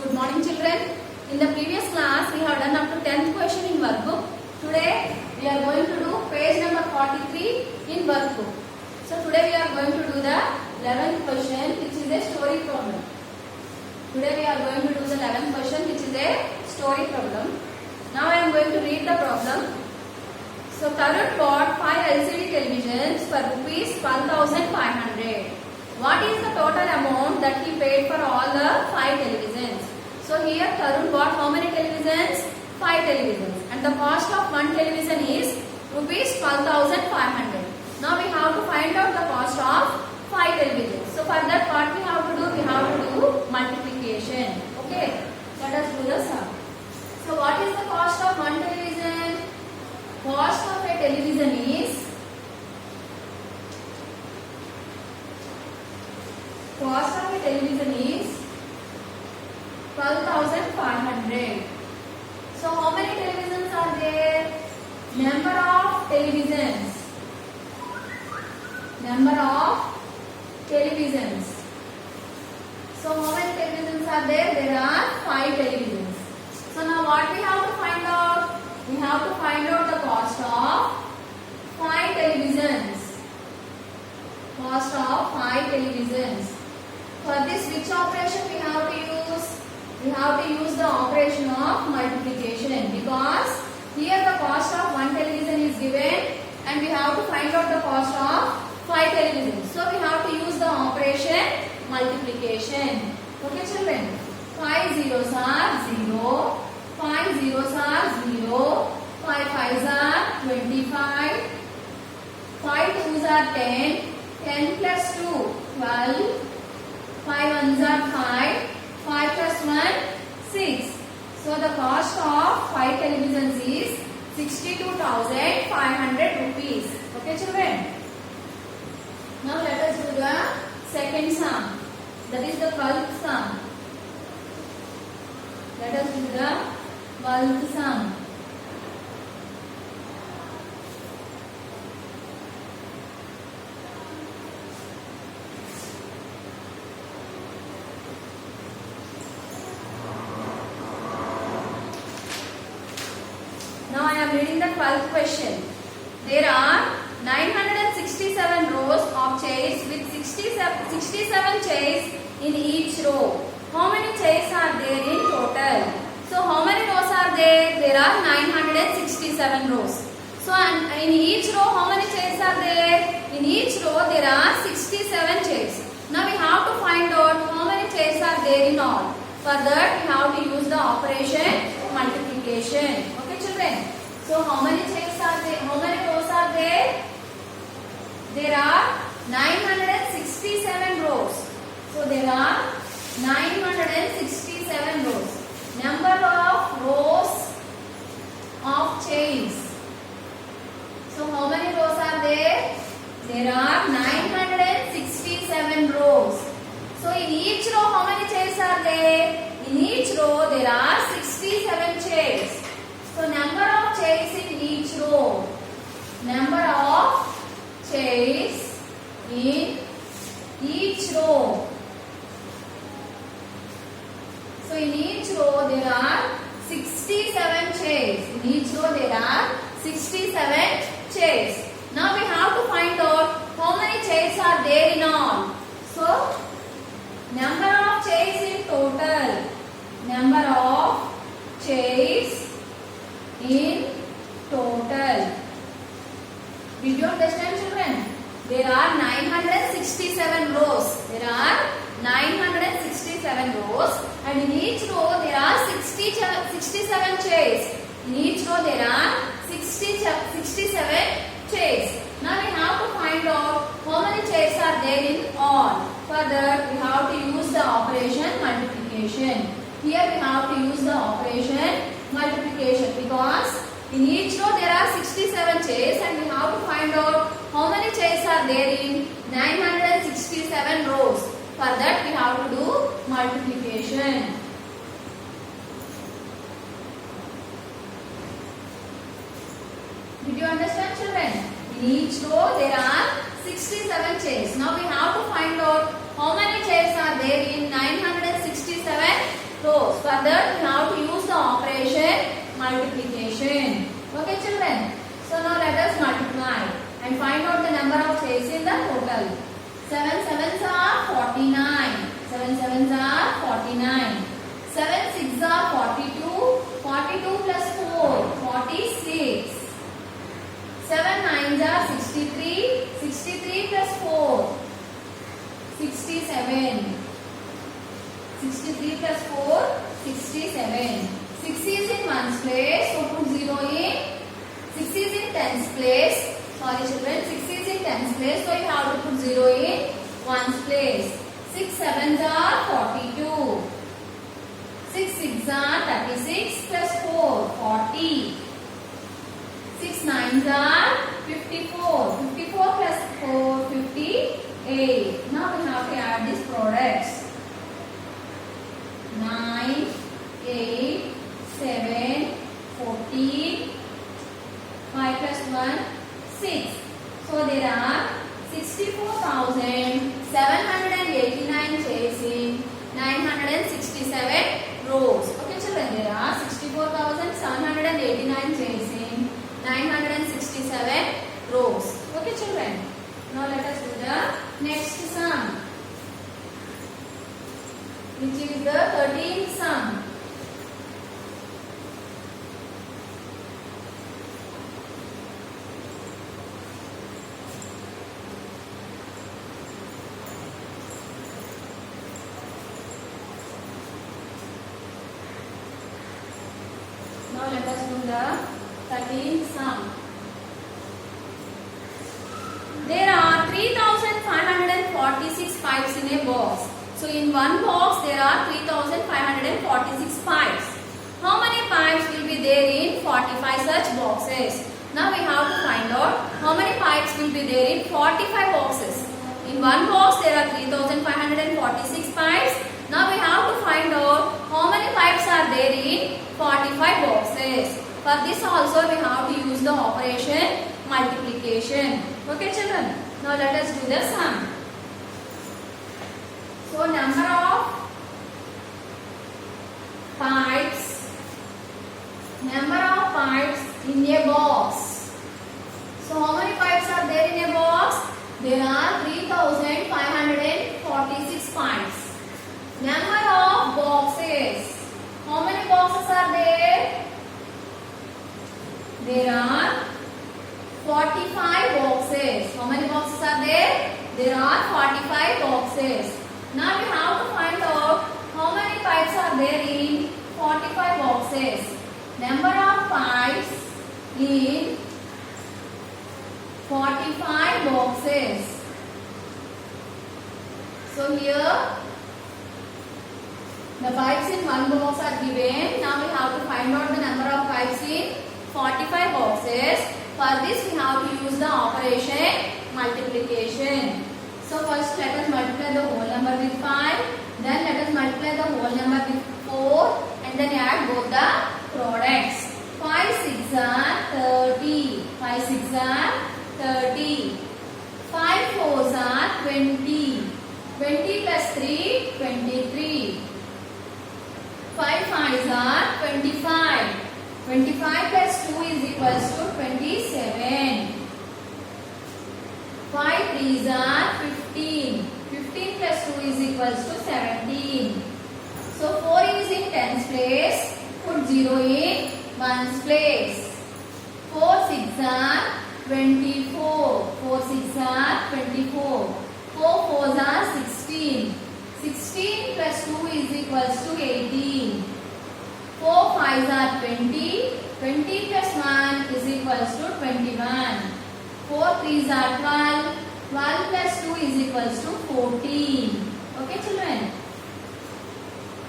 Good morning children. In the previous class we have done up to 10th question in workbook. Today we are going to do page number 43 in workbook. So today we are going to do the 11th question which is a story problem. Today we are going to do the 11th question which is a story problem. Now I am going to read the problem. So Tarun bought 5 LCD televisions for rupees 12,500. What is the total amount that he paid for all the 5 televisions? So here Tarun bought how many televisions? 5 televisions. And the cost of one television is rupees 12,500. Now we have to find out the cost of 5 televisions. So for that what we have to do? We have to do multiplication. Okay. Let us do the sum. So what is the cost of one television? Cost of a television is 12,500. So how many televisions are there? Number of televisions. Number of televisions. So how many televisions are there? There are 5 televisions. So now what we have to find out? We have to find out the cost of 5 televisions. Cost of 5 televisions. For this, which operation we have to use? We have to use the operation of multiplication, because here the cost of one television is given and we have to find out the cost of 5 televisions. So we have to use the operation multiplication. Okay children? 5 zeros are 0, 5 zeros are 0, 5 fives are 25, 5 twos are 10, 10 plus 2, 12, 5 ones are 5, 5 plus 1, 6. So the cost of 5 televisions is 62,500 rupees. Okay children? Now let us do the second sum. That is the 12th sum. Let us do the 12th sum. Now I am reading the 12th question. There are 967 rows of chairs with 67 chairs in each row. How many chairs are there in total? So how many rows are there? There are 967 rows. So in each row how many chairs are there? In each row there are 67 chairs. Now we have to find out how many chairs are there in all. For that we have to use the operation multiplication. Okay children? So how many chairs are there? How many rows are there? There are 967 rows. So there are 967 rows. Number of rows of chairs. So how many rows are there? There are 967 rows. So in each row how many chairs are there? In each row there are 67 chairs. So number of chairs in each row. Number of chairs in each row. So in each row there are 67 chairs. In each row there are 67 chairs. Now we have to find out how many chairs are there in all. So number of chairs in total. Number of chairs in total. Did you understand children? There are 967 rows. There are 967 rows and in each row there are 67 chairs. In each row there are 67 chairs. Now we have to find out how many chairs are there in all. For that we have to use the operation multiplication. Here we have to use the operation multiplication, because in each row there are 67 chairs and we have to find out how many chairs are there in 967 rows. For that we have to do multiplication. Did you understand children? In each row there are 67 chairs. Now we have to find out how many chairs are there in 967 rows. For that, we have to use the operation multiplication. Okay, children. So now let us multiply and find out the number of chairs in the total. 7 sevens are 49. 7 sevens are 49. 7 sixes are 42. 42 plus 4, 46. 7 nines are 63. 63 plus 4, 67. 63 plus 4, 67. 6 is in ones place, so put 0 in. 6 is in tens place. Sorry children, 6 is in tens place, so you have to put 0 in ones place. 6 sevens are 42. 6 sixes are 36 plus 4, 40. 6 nines are 54. 54 plus 4, 58. Now we have to add these products. 9, 8, 7, 14, 5 plus 1, 6. So there are 64,789 chairs in 967 rows. Okay children, there are 64,789 chairs in 967 rows. Okay children. Now let us do the next sum, which is the 13th sum. Now let us do the 13th sum. There are 3,546 pipes in a box. So in one box there are 3,546 pipes. How many pipes will be there in 45 such boxes? Now we have to find out how many pipes will be there in 45 boxes. In one box there are 3,546 pipes. Now we have to find out how many pipes are there in 45 boxes. For this also we have to use the operation multiplication. Okay children. Now let us do the sum. So number of pipes in a box. So how many pipes are there in a box? There are 3,546 pipes. Number of boxes. How many boxes are there? There are 45 boxes. How many boxes are there? There are 45 boxes. Now we have to find out how many pipes are there in 45 boxes. Number of pipes in 45 boxes. So here the pipes in one box are given. Now we have to find out the number of pipes in 45 boxes. For this we have to use the operation multiplication. So first let us multiply the whole number with 5. Then let us multiply the whole number with 4. And then add both the products. 5 6 are 30. 5 6 are 30. 5 4s are 20. 20 plus 3, 23. 5 5s are 25. 25 plus 2 is equals to 27. 5 3s are 15. 15 plus 2 is equals to 17. So 4 is in tens place. Put 0 in ones place. 4 6 are 24. 4 6 are 24. 4 4s are 16. 16 plus 2 is equals to 18. 4 5s are 20. 20 plus 1 is equals to 21. 4 3s are 12. 12 plus 2 is equals to 14. Okay children.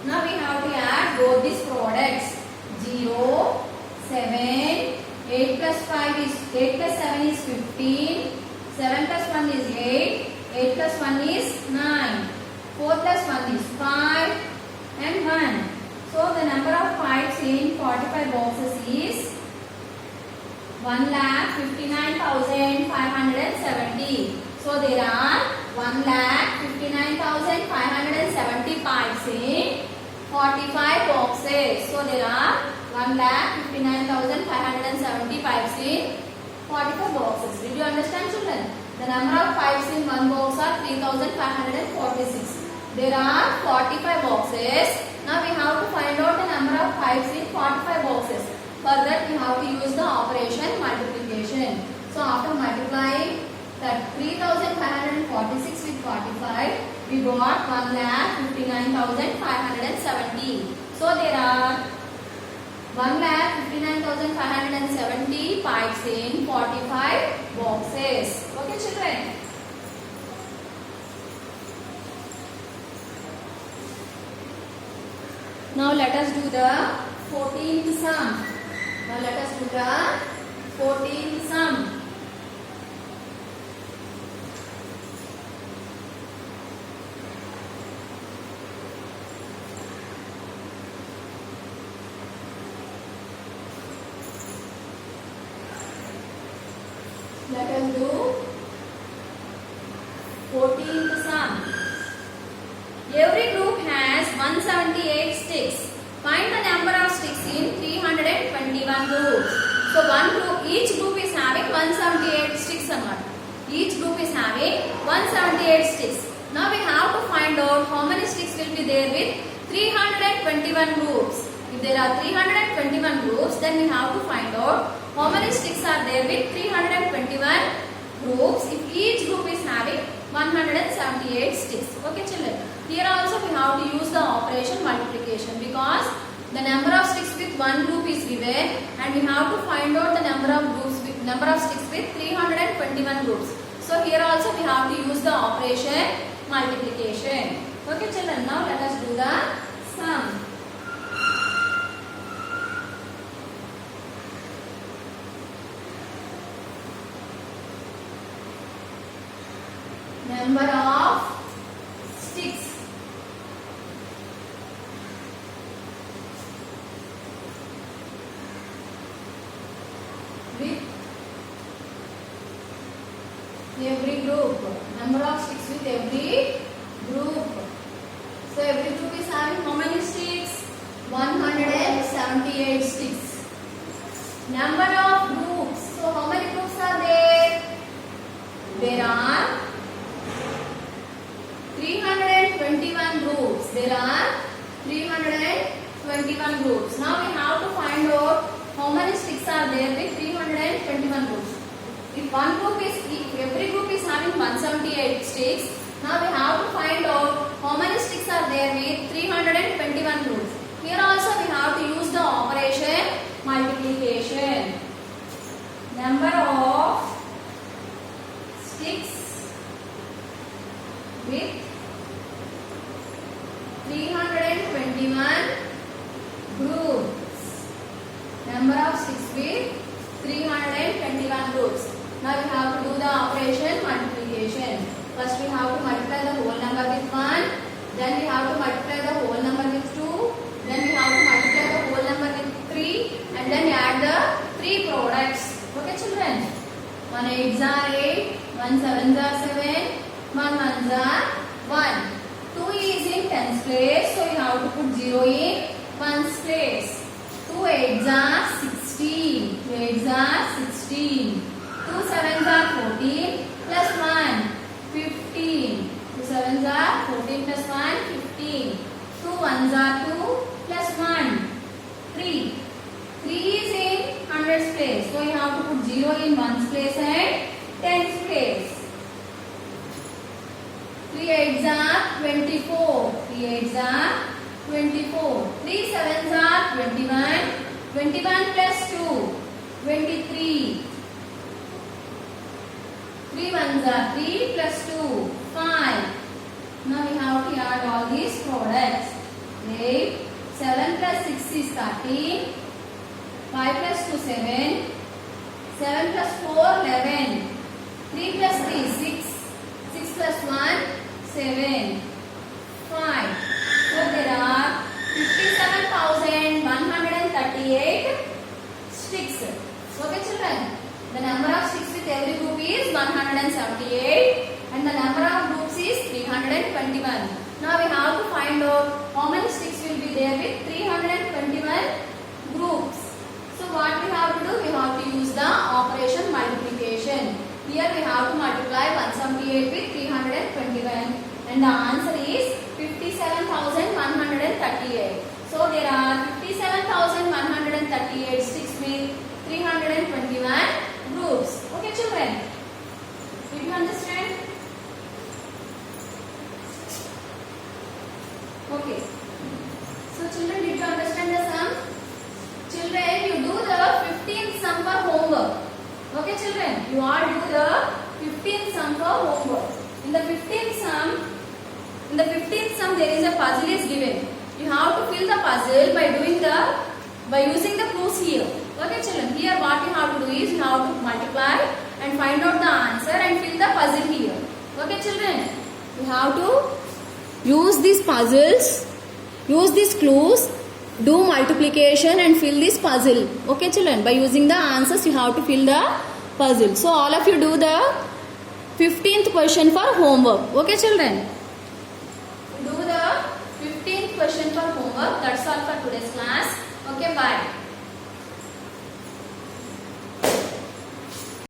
Now we have to add both these products. 0, 7, 8 plus 5 is 8 plus 7 is 15. 7 plus 1 is 8. 8 plus 1 is 9. 4 plus 1 is 5 and 1. So the number of pipes in 45 boxes is 1,59,570. So there are 1,59,570 pipes in 45 boxes. So there are 1,59,570 pipes in 45 boxes. Did you understand, children? The number of pipes in one box are 3,546. There are 45 boxes. Now we have to find out the number of pipes in 45 boxes. For that we have to use the operation multiplication. So after multiplying that 3,546 with 45, we got 1,59,570. So there are 1,59,570 pipes in 45 boxes. Okay, children. Now let us do the 14th sum. Now let us do the 14th sum. Let us do 14th sum. Every group has 178 sticks. Find the number of sticks in 321 groups. So each group is having 178 sticks. Each group is having 178 sticks. Now we have to find out how many sticks will be there with 321 groups. If there are 321 groups, then we have to find out how many sticks are there with 321 groups if each group is having 178 sticks. Okay, children. Here also we have to use the operation multiplication because the number of sticks with one group is given and we have to find out the number of sticks with 321 groups. So here also we have to use the operation multiplication. Okay, children. Now let us do the sum. Number of sticks. With every group. Number of sticks with every group. So every group is having how many sticks? 178 sticks. Number of groups. So how many groups are there? There are 321 groups. There are 321 groups. Now we have to find out how many sticks are there with 321 groups. If every group is having 178 sticks, now we have to find out how many sticks are there with 321 groups. Here also we have to use the operation multiplication. Number of sticks with 321 groups. Number of sticks with 321 groups. Now we have to do the operation multiplication. First we have to multiply the whole number with 1. Then we have to multiply the whole number with 2. Then we have to multiply the whole number with 3. And then add the 3 products. Okay, children? 1 8s are 8. 1 7s are 7. 1 1s are 1. 2 is in 10's place, so you have to put 0 in 1's place. 2 8s are 16. 2 8s are 16. 2 7s are 14 plus 1 15. 2 7s are 14 plus 1 15. 2 1s are 2 plus 1 3. 3 is in 100's place, so you have to put 0 in 1's place and 10's place. 3 8s are 24. 3 8s are 24. 3 7s are 21. 21 plus 2, 23. 3 1s are 3 plus 2, 5. Now we have to add all these products. 8. 7 plus 6 is 13. 5 plus 2, 7. 7 plus 4, 11. 3 plus 3, 6. 6 plus 1, 7. 5. So there are 57,138 sticks. Okay, children? The number of sticks with every group is 178 and the number of groups is 321. Now we have to find out how many sticks will be there with 321 groups. So what we have to do? We have to use the operation multiplication. Here we have to multiply 178 with 321 and the answer is 57,138. So there are 57,138 sticks with 321 groups. Okay children? Did you understand? Okay. So children, did you understand the sum? Children, you do the 15th sum for homework. Okay children, you all do the 15th sum for homework. In the 15th sum there is a puzzle is given. You have to fill the puzzle by using the clues here. Okay children, here what you have to do is you have to multiply and find out the answer and fill the puzzle here. Okay children, you have to use these puzzles, use these clues, do multiplication and fill this puzzle. Okay children, by using the answers you have to fill the puzzle. So all of you do the 15th question for homework. Okay children, do the 15th question for homework. That's all for today's class. Okay, bye.